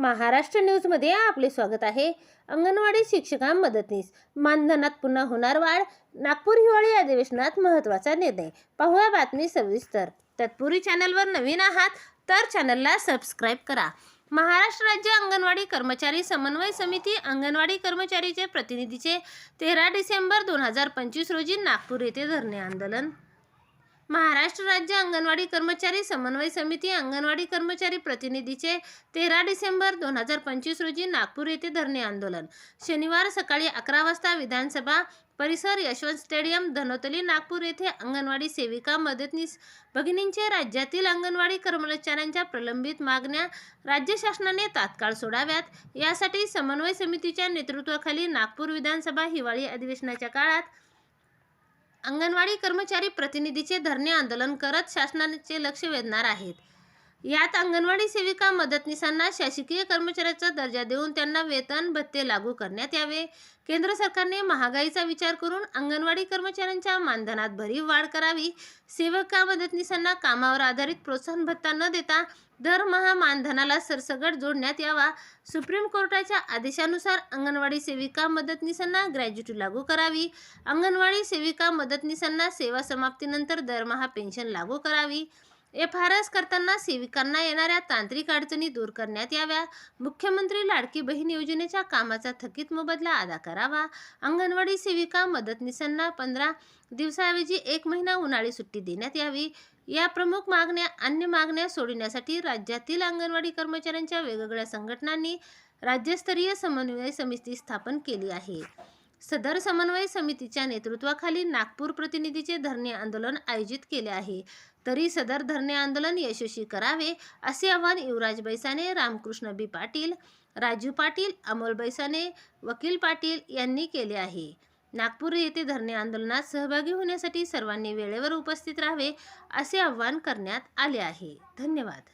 महाराष्ट्र न्यूजमध्ये आपले स्वागत आहे। अंगणवाडी शिक्षका मदतनीस मानधनात पुन्हा होणार वाढ। नागपूर हिवाळी अधिवेशनात महत्त्वाचा निर्णय। पाहूया बातमी सविस्तर। तत्पूर्वी चॅनलवर नवीन आहात तर चॅनलला सबस्क्राइब करा। महाराष्ट्र राज्य अंगणवाडी कर्मचारी समन्वय समिती अंगणवाडी कर्मचारीचे प्रतिनिधीचे 13 डिसेंबर 2025 रोजी नागपूर येथे धरणे आंदोलन। महाराष्ट्र राज्य अंगणवाडी कर्मचारी समन्वय समिती अंगणवाडी कर्मचारी प्रतिनिधीचे 13 डिसेंबर 2025 रोजी नागपूर येथे धरणे आंदोलन। शनिवार सकाळी 11 वाजता विधानसभा परिसर यशवंत स्टेडियम धनोतली नागपूर येथे अंगणवाडी सेविका मदतनीस भगिनींचे राज्यातील अंगणवाडी कर्मचाऱ्यांच्या प्रलंबित मागण्या राज्य शासनाने तात्काळ सोडाव्यात यासाठी समन्वय समितीच्या नेतृत्वाखाली नागपूर विधानसभा हिवाळी अधिवेशनाच्या काळात अंगणवाडी कर्मचारी प्रतिनिधीचे धरणे आंदोलन करत शासनाचे लक्ष वेधणार आहेत। यात अंगणवाडी सेविका मदतनीसांना शासकीय कर्मचाऱ्याचा दर्जा देऊन त्यांना वेतन भत्ते लागू करण्यात यावे। केंद्र सरकारने महागाईचा विचार करून अंगणवाडी कर्मचाऱ्यांच्या मानधनात भरीव वाढ करावी। सेविका मदतनीसांना कामावर आधारित प्रोत्साहन भत्ता न देता दरमहा मानधनाला सरसकट जोडण्यात यावा। सुप्रीम कोर्टाच्या आदेशानुसार अंगणवाडी सेविका मदतनीसांना ग्रॅज्युटी लागू करावी। अंगणवाडी सेविका मदतनीसांना सेवा समाप्तीनंतर दरमहा पेन्शन लागू करावी। एफआरएस करताना सेविकांना येणाऱ्या तांत्रिक अडचणी दूर करण्यात याव्या। मुख्यमंत्री लाडकी बहीण योजनेच्या कामाचा थकीत मोबदला अदा करावा। अंगणवाडी सेविका मदतनीसांना 15 दिवसाऐवजी 1 महिना उन्हाळी सुट्टी देण्यात यावी। या प्रमुख मागण्या अन्य मागण्या सोडविण्यासाठी राज्यातील अंगणवाडी कर्मचाऱ्यांच्या वेगवेगळ्या संघटनांनी राज्यस्तरीय समन्वय समिती स्थापन केली आहे। सदर समन्वय समितीच्या नेतृत्वाखाली नागपूर प्रतिनिधीचे धरणे आंदोलन आयोजित केले आहे। तरी सदर धरणे आंदोलन यशस्वी करावे असे आवाहन युवराज बैसाने, रामकृष्ण बी पाटील, राजू पाटील, अमोल बैसाने, वकील पाटील यांनी केले आहे। नागपूर येथे धरणे आंदोलनात सहभागी होण्यासाठी सर्वांनी वेळेवर उपस्थित राहावे असे आवाहन करण्यात आले आहे। धन्यवाद।